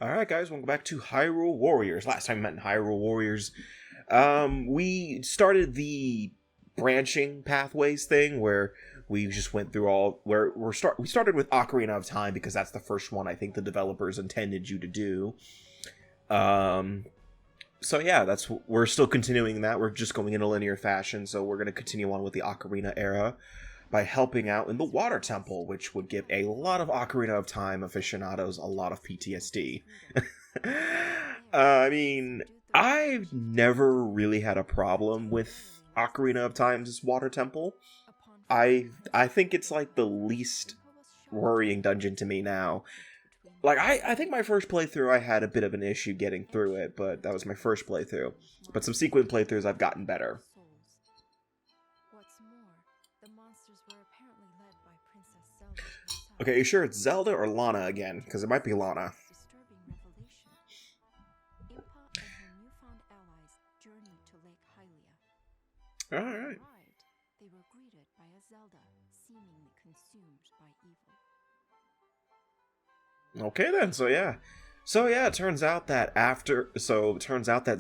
Alright guys, welcome back to Hyrule Warriors. Last time we met in Hyrule Warriors, we started the branching pathways thing where we just went through we started with Ocarina of Time because that's the first one I think the developers intended you to do. So yeah, we're still continuing that. We're just going in a linear fashion, so we're going to continue on with the Ocarina era by helping out in the Water Temple, which would give a lot of Ocarina of Time aficionados a lot of PTSD. I mean, I've never really had a problem with Ocarina of Time's Water Temple. I think it's like the least worrying dungeon to me now. Like, I think my first playthrough I had a bit of an issue getting through it, but that was my first playthrough. But subsequent playthroughs I've gotten better. Okay, you sure it's Zelda or Lana again? Because it might be Lana. Alright. They were greeted by a Zelda seemingly consumed by evil. Okay then, so yeah, it turns out that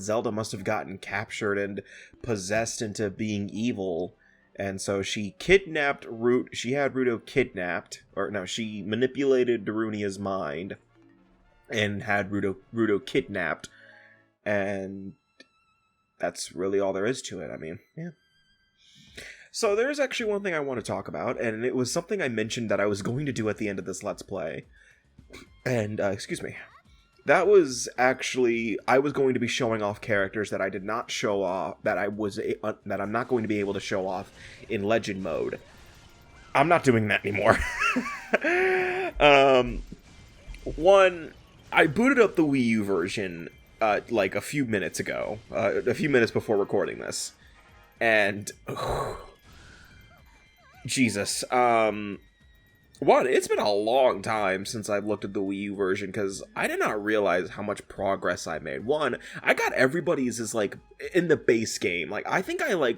Zelda must have gotten captured and possessed into being evil. And so she kidnapped she had Ruto kidnapped, or no, she manipulated Darunia's mind and had Ruto kidnapped, and that's really all there is to it. I mean, yeah. So there's actually one thing I want to talk about, and it was something I mentioned that I was going to do at the end of this Let's Play. And, excuse me. That was actually, I was going to be showing off characters that I did not show off, that I'm not going to be able to show off in Legend mode. I'm not doing that anymore. One, I booted up the Wii U version, like a few minutes ago, a few minutes before recording this. And, Jesus, one, it's been a long time since I've looked at the Wii U version, because I did not realize how much progress I made. One, I got everybody's is, like, in the base game. Like, I think I, like,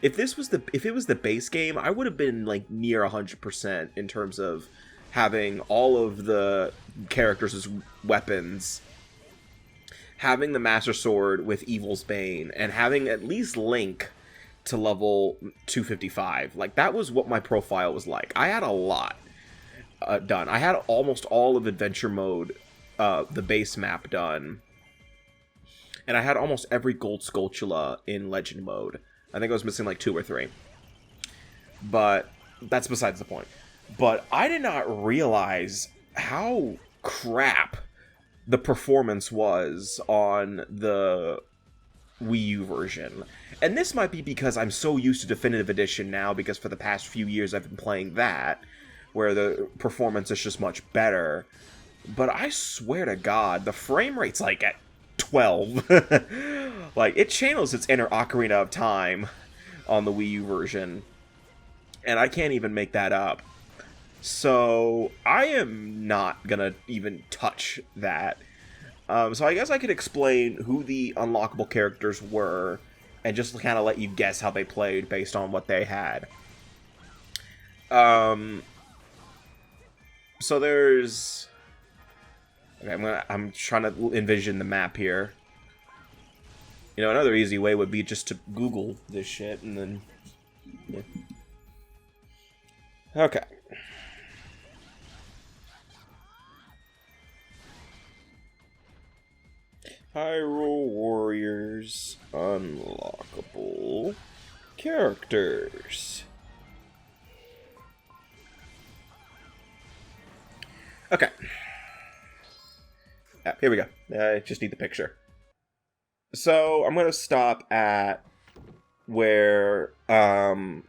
if it was the base game, I would have been, like, near 100% in terms of having all of the characters as weapons, having the Master Sword with Evil's Bane, and having at least Link to level 255. Like, that was what my profile was like. I had a lot done. I had almost all of Adventure Mode, the base map done. And I had almost every Gold Skulltula in Legend Mode. I think I was missing like 2 or 3. But that's besides the point. But I did not realize how crap the performance was on the Wii U version. And this might be because I'm so used to Definitive Edition now, because for the past few years I've been playing that, where the performance is just much better. But I swear to God, the frame rate's like at 12. Like, it channels its inner Ocarina of Time on the Wii U version. And I can't even make that up. So, I am not gonna even touch that. So I guess I could explain who the unlockable characters were, and just kind of let you guess how they played based on what they had. So there's... Okay, I'm trying to envision the map here. You know, another easy way would be just to Google this shit, and then... Yeah. Okay. Hyrule Warriors unlockable characters. Okay. Yeah, here we go. I just need the picture. So, I'm going to stop at where the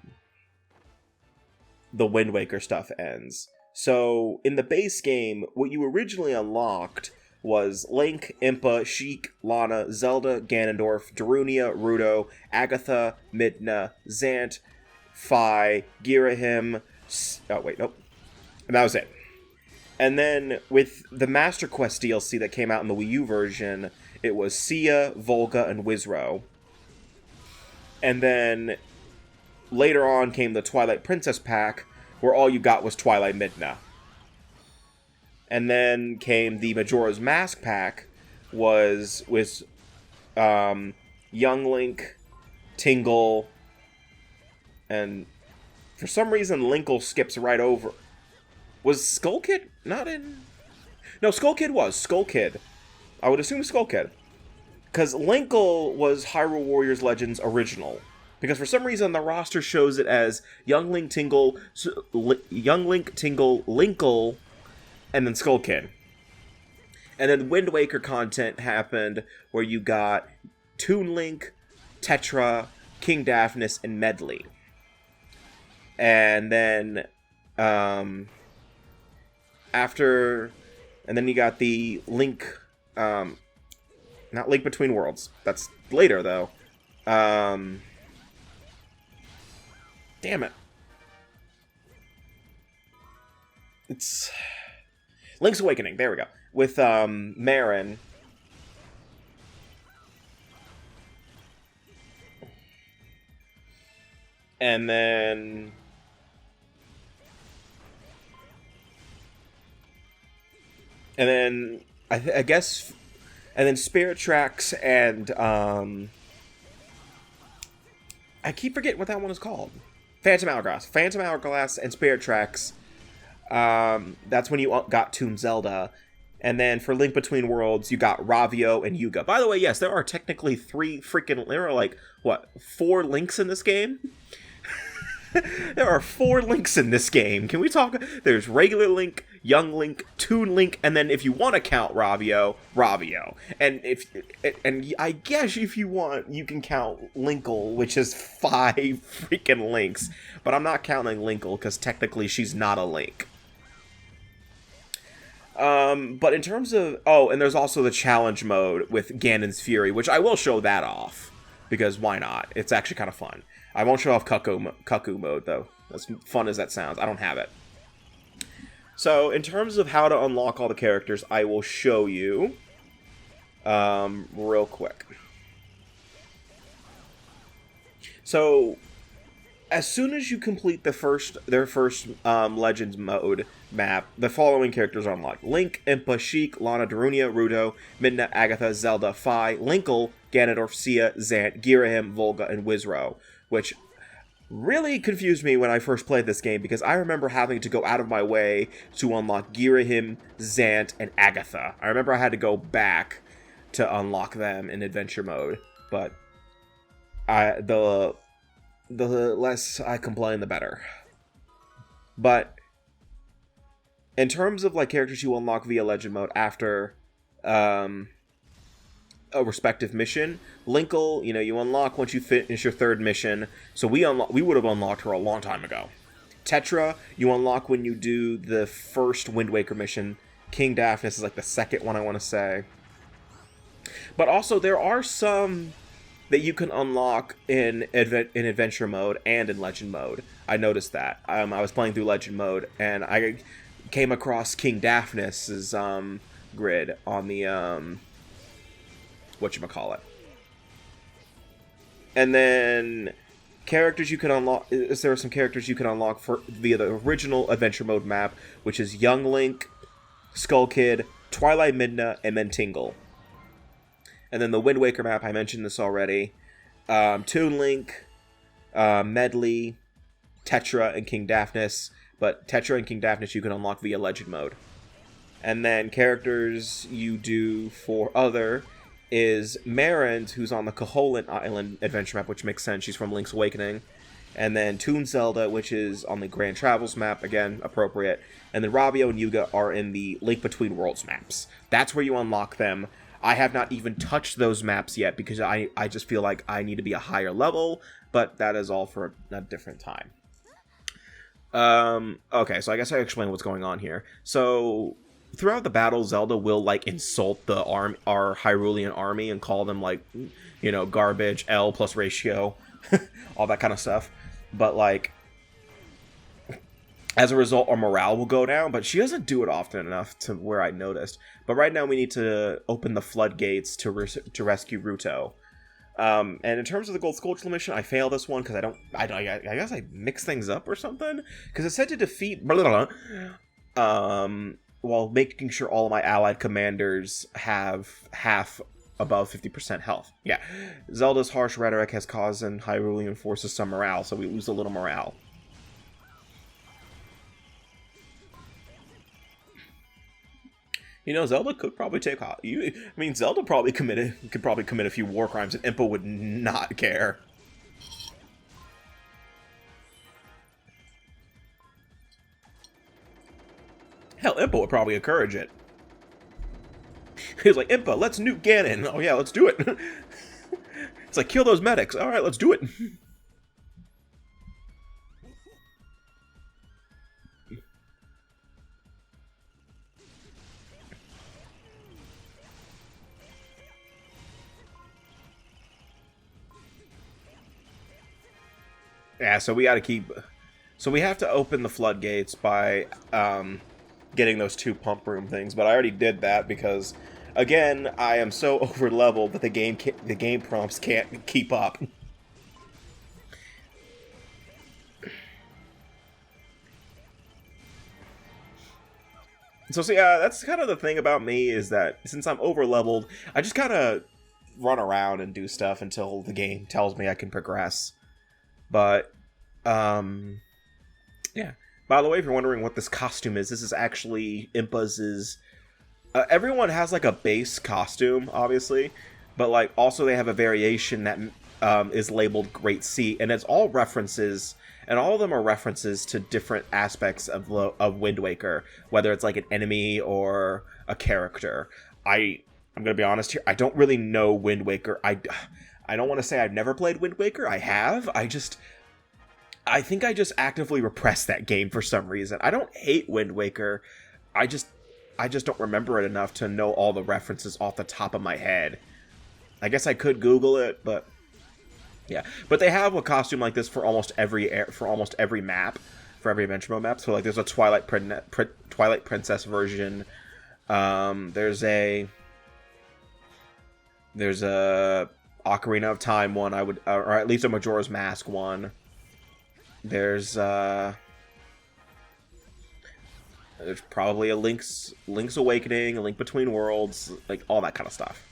Wind Waker stuff ends. So, in the base game, what you originally unlocked was Link, Impa, Sheik, Lana, Zelda, Ganondorf, Darunia, Ruto, Agatha, Midna, Zant, Fi, Girahim, oh wait, nope. And that was it. And then, with the Master Quest DLC that came out in the Wii U version, it was Sia, Volga, and Wizro. And then, later on came the Twilight Princess pack, where all you got was Twilight Midna. And then came the Majora's Mask pack, was with Young Link, Tingle, and for some reason Linkle skips right over. Was Skull Kid not in? No, Skull Kid was. Skull Kid. I would assume Skull Kid. Because Linkle was Hyrule Warriors Legends original. Because for some reason the roster shows it as Young Link, Tingle, Linkle, and then Skull Kid. And then Wind Waker content happened where you got Toon Link, Tetra, King Daphnis, and Medley. And then and then you got the Link, not Link Between Worlds. That's later though. Damn it. It's Link's Awakening. There we go. With Marin. And then I guess, and then Spirit Tracks and I keep forgetting what that one is called. Phantom Hourglass and Spirit Tracks. That's when you got Toon Zelda. And then for Link Between Worlds, you got Ravio and Yuga. By the way, yes, there are technically there are like, what, 4 Links in this game? There are 4 Links in this game. Can we talk? There's regular Link, Young Link, Toon Link, and then if you want to count Ravio. And I guess if you want, you can count Linkle, which is 5 freaking Links. But I'm not counting Linkle because technically she's not a Link. But in terms of... Oh, and there's also the challenge mode with Ganon's Fury, which I will show that off. Because why not? It's actually kind of fun. I won't show off Cuckoo mode, though. As fun as that sounds. I don't have it. So, in terms of how to unlock all the characters, I will show you real quick. So, as soon as you complete their first Legends mode map, the following characters are unlocked. Link, Impa, Sheik, Lana, Darunia, Ruto, Midna, Agatha, Zelda, Fi, Linkle, Ganondorf, Sia, Zant, Girahim, Volga, and Wizrow, which really confused me when I first played this game, because I remember having to go out of my way to unlock Girahim, Zant, and Agatha. I remember I had to go back to unlock them in adventure mode, but the less I complain, the better. But in terms of like characters you unlock via legend mode after a respective mission, Linkle, you unlock once you finish your 3rd mission. So we would have unlocked her a long time ago. Tetra, you unlock when you do the first Wind Waker mission. King Daphnis is like the 2nd one, I want to say. But also there are some that you can unlock in adventure mode and in legend mode. I noticed that. I was playing through legend mode and I came across King Daphnis's grid on the whatchamacallit. And then characters you can unlock. There are some characters you can unlock via the original adventure mode map, which is Young Link, Skull Kid, Twilight Midna, and then Tingle. And then the Wind Waker map, I mentioned this already. Toon Link, Medley, Tetra, and King Daphnis. But Tetra and King Daphnis you can unlock via legend mode. And then characters you do for other is Marin, who's on the Koholint Island adventure map, which makes sense. She's from Link's Awakening. And then Toon Zelda, which is on the Grand Travels map, again, appropriate. And then Ravio and Yuga are in the Link Between Worlds maps. That's where you unlock them. I have not even touched those maps yet because I just feel like I need to be a higher level, but that is all for a different time. Okay, so I guess I explain what's going on here. So throughout the battle, Zelda will like insult our Hyrulean army and call them like, garbage, L plus ratio, all that kind of stuff. But like, as a result, our morale will go down, but she doesn't do it often enough to where I noticed. But right now we need to open the floodgates to rescue Ruto. And in terms of the Gold Skulltula mission, I failed this one because I guess I mixed things up or something. Because it said to defeat while making sure all of my allied commanders have half above 50% health. Yeah, Zelda's harsh rhetoric has caused in Hyrulean forces some morale, so we lose a little morale. You know, Zelda could probably take. I mean, Zelda could probably commit a few war crimes, and Impa would not care. Hell, Impa would probably encourage it. He's like, Impa, let's nuke Ganon. Oh yeah, let's do it. It's like, kill those medics. All right, let's do it. Yeah, so we got to keep. So we have to open the floodgates by getting those 2 pump room things. But I already did that because, again, I am so over leveled that the game prompts can't keep up. So see, that's kind of the thing about me, is that since I'm over leveled, I just kind of run around and do stuff until the game tells me I can progress. But yeah. By the way, if you're wondering what this costume is, this is actually Impa's. Everyone has like a base costume, obviously, but like also they have a variation that is labeled Great Sea, and it's all references, and all of them are references to different aspects of Wind Waker, whether it's like an enemy or a character. I'm gonna be honest here, I don't really know Wind Waker. I don't want to say I've never played Wind Waker. I have. I think I just actively repressed that game for some reason. I don't hate Wind Waker. I just don't remember it enough to know all the references off the top of my head. I guess I could Google it, but yeah. But they have a costume like this for almost every map, for every adventure mode map. So like, there's a Twilight Princess version. There's a Ocarina of Time one. Or at least a Majora's Mask one. There's probably a Link's Awakening, a Link Between Worlds, like all that kind of stuff.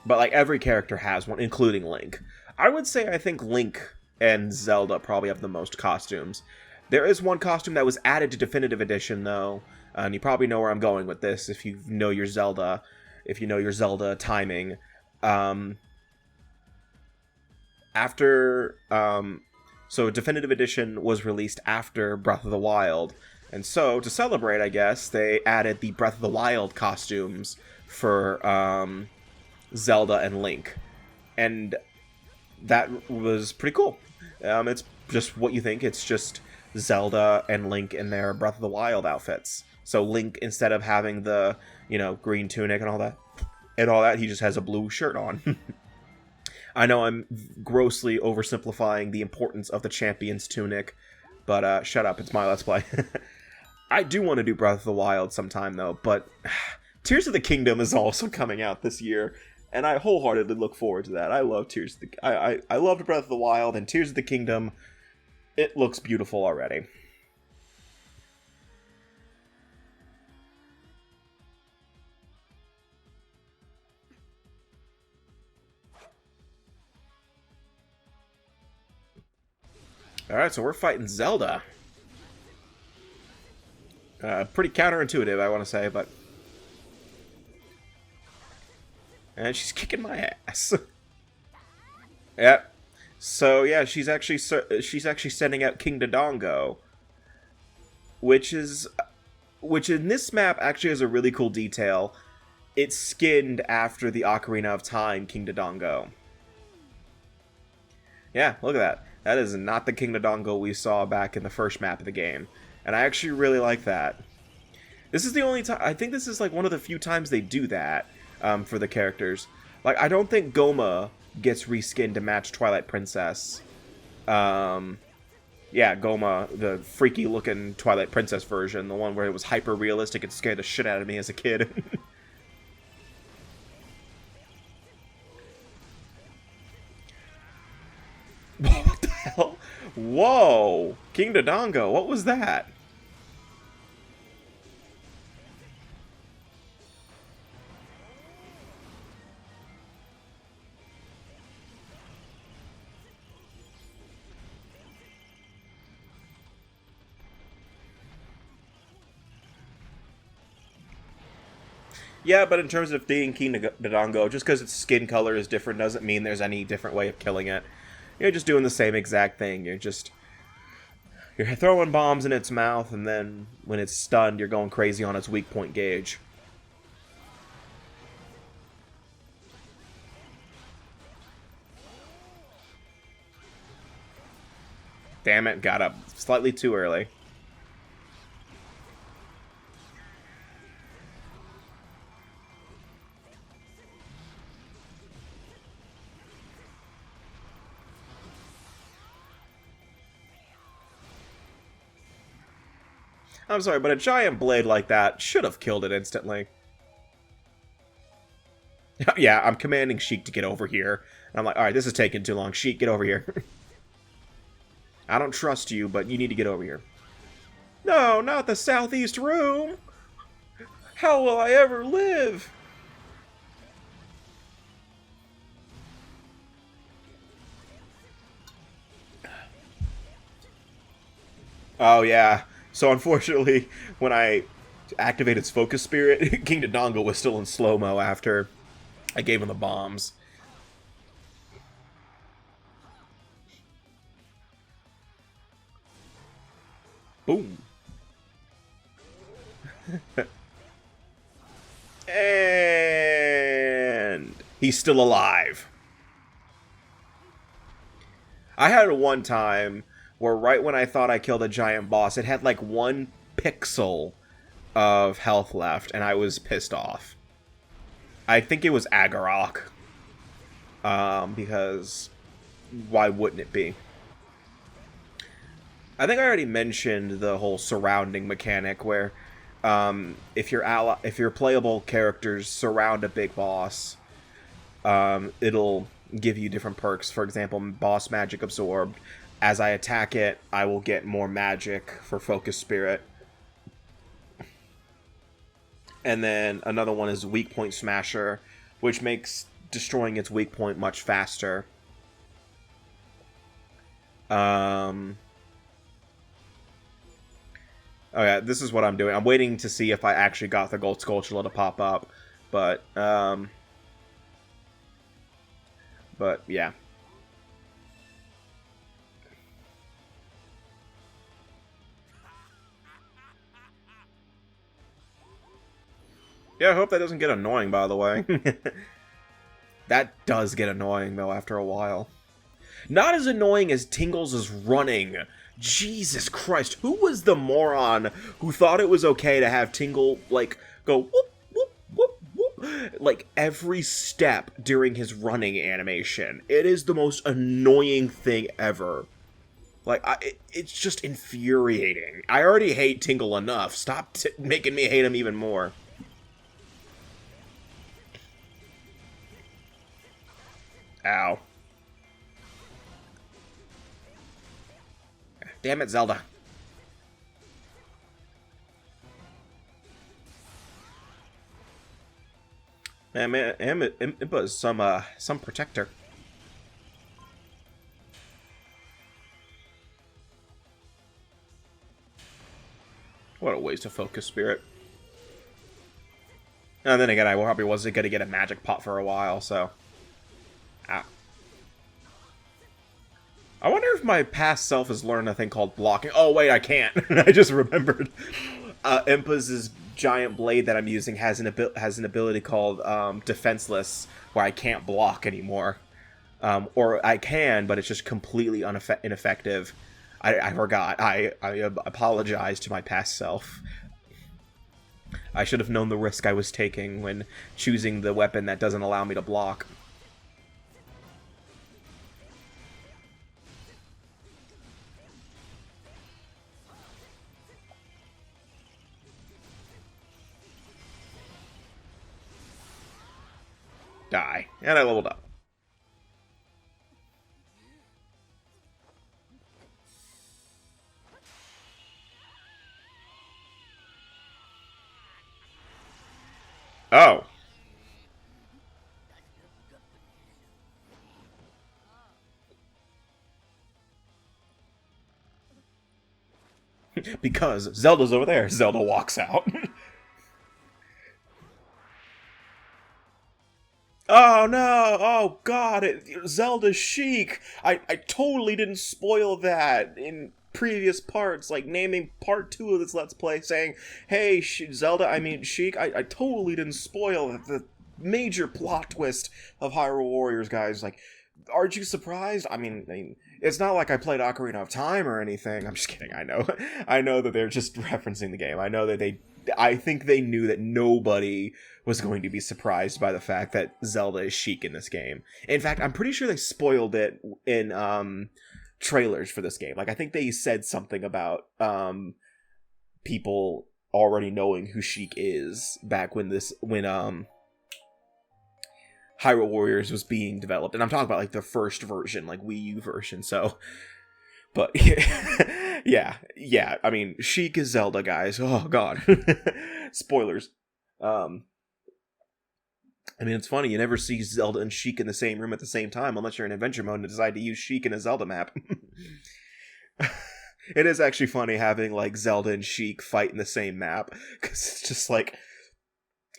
But like every character has one, including Link. I would say I think Link and Zelda probably have the most costumes. There is one costume that was added to Definitive Edition though, and you probably know where I'm going with this if you know your Zelda timing. So Definitive Edition was released after Breath of the Wild, and so to celebrate, I guess, they added the Breath of the Wild costumes for Zelda and Link, and that was pretty cool. It's just what you think. It's just Zelda and Link in their Breath of the Wild outfits. So Link, instead of having the, green tunic and all that, he just has a blue shirt on. I know I'm grossly oversimplifying the importance of the champion's tunic, but shut up, it's my Let's Play. I do want to do Breath of the Wild sometime, though, but Tears of the Kingdom is also coming out this year, and I wholeheartedly look forward to that. I love I loved Breath of the Wild, and Tears of the Kingdom, it looks beautiful already. Alright, so we're fighting Zelda. Pretty counterintuitive, I want to say, but... And she's kicking my ass. Yep. So, yeah, she's actually sending out King Dodongo. Which in this map actually has a really cool detail. It's skinned after the Ocarina of Time King Dodongo. Yeah, look at that. That is not the King Dodongo we saw back in the first map of the game. And I actually really like that. This is the only time... I think this is like one of the few times they do that for the characters. Like, I don't think Goma gets reskinned to match Twilight Princess. Yeah, Goma, the freaky-looking Twilight Princess version. The one where it was hyper-realistic and scared the shit out of me as a kid. What the hell? Whoa! King Dodongo, what was that? Yeah, but in terms of being King Dodongo, just because its skin color is different doesn't mean there's any different way of killing it. You're just doing the same exact thing. You're throwing bombs in its mouth, and then when it's stunned, you're going crazy on its weak point gauge. Damn it, got up slightly too early. I'm sorry, but a giant blade like that should have killed it instantly. Yeah, I'm commanding Sheik to get over here. And I'm like, alright, this is taking too long. Sheik, get over here. I don't trust you, but you need to get over here. No, not the southeast room! How will I ever live? Oh, yeah. So, unfortunately, when I activated its focus spirit, King Dodongo was still in slow-mo after I gave him the bombs. Boom. And he's still alive. I had one time where right when I thought I killed a giant boss, it had like 1 pixel of health left, and I was pissed off. I think it was Agarok. Because why wouldn't it be? I think I already mentioned the whole surrounding mechanic where if your playable characters surround a big boss, it'll give you different perks. For example, boss magic absorbed. As I attack it, I will get more magic for focus spirit. And then another one is weak point smasher, which makes destroying its weak point much faster. Oh yeah, this is what I'm doing. I'm waiting to see if I actually got the gold Skulltula to pop up. But yeah. Yeah, I hope that doesn't get annoying, by the way. That does get annoying, though, after a while. Not as annoying as Tingles' running. Jesus Christ, who was the moron who thought it was okay to have Tingle, like, go whoop, whoop, whoop, whoop, like, every step during his running animation? It is the most annoying thing ever. Like, it's just infuriating. I already hate Tingle enough. Stop making me hate him even more. Ow. Damn it, Zelda. Man, Impa is some protector. What a waste of focus spirit. And then again, I probably wasn't going to get a magic pot for a while, so... Ow. I wonder if my past self has learned a thing called blocking. Oh, wait, I can't. I just remembered. Impa's giant blade that I'm using has an ability called Defenseless, where I can't block anymore. Or I can, but it's just completely ineffective. I forgot. I apologize to my past self. I should have known the risk I was taking when choosing the weapon that doesn't allow me to block. Die. And I leveled up. Oh. Because Zelda's over there. Zelda walks out. Oh no! Oh god! Zelda Sheik! I totally didn't spoil that in previous parts, like naming part 2 of this Let's Play saying, hey, Zelda, I mean Sheik, I totally didn't spoil the major plot twist of Hyrule Warriors, guys. Like, aren't you surprised? I mean, it's not like I played Ocarina of Time or anything. I'm just kidding, I know. I know that they're just referencing the game. I know that I think they knew that nobody was going to be surprised by the fact that Zelda is Sheik in this game. In fact, I'm pretty sure they spoiled it in trailers for this game. Like, I think they said something about people already knowing who Sheik is back when Hyrule Warriors was being developed. And I'm talking about like the first version, like Wii U version. So, but yeah. I mean, Sheik is Zelda, guys. Oh god. Spoilers. I mean, it's funny, you never see Zelda and Sheik in the same room at the same time unless you're in adventure mode and decide to use Sheik in a Zelda map. It is actually funny having, like, Zelda and Sheik fight in the same map, because it's just like,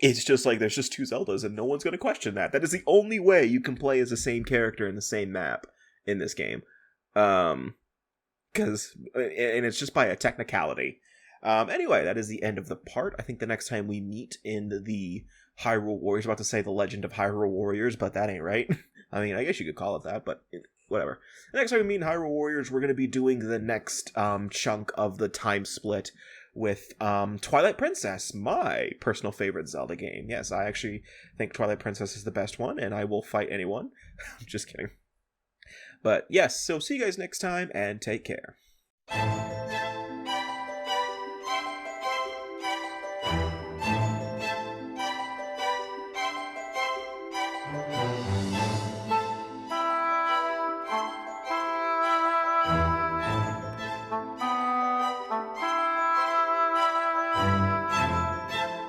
there's just two Zeldas and no one's going to question that. That is the only way you can play as the same character in the same map in this game. And it's just by a technicality. Anyway, that is the end of the part. I think the next time we meet in the Hyrule Warriors, about to say the Legend of Hyrule Warriors, but that ain't right. I mean, I guess you could call it that, but whatever. The next time we meet in Hyrule Warriors, we're going to be doing the next chunk of the time split with Twilight Princess, my personal favorite Zelda game. Yes, I actually think Twilight Princess is the best one, and I will fight anyone. I'm just kidding. But yes, so see you guys next time, and take care.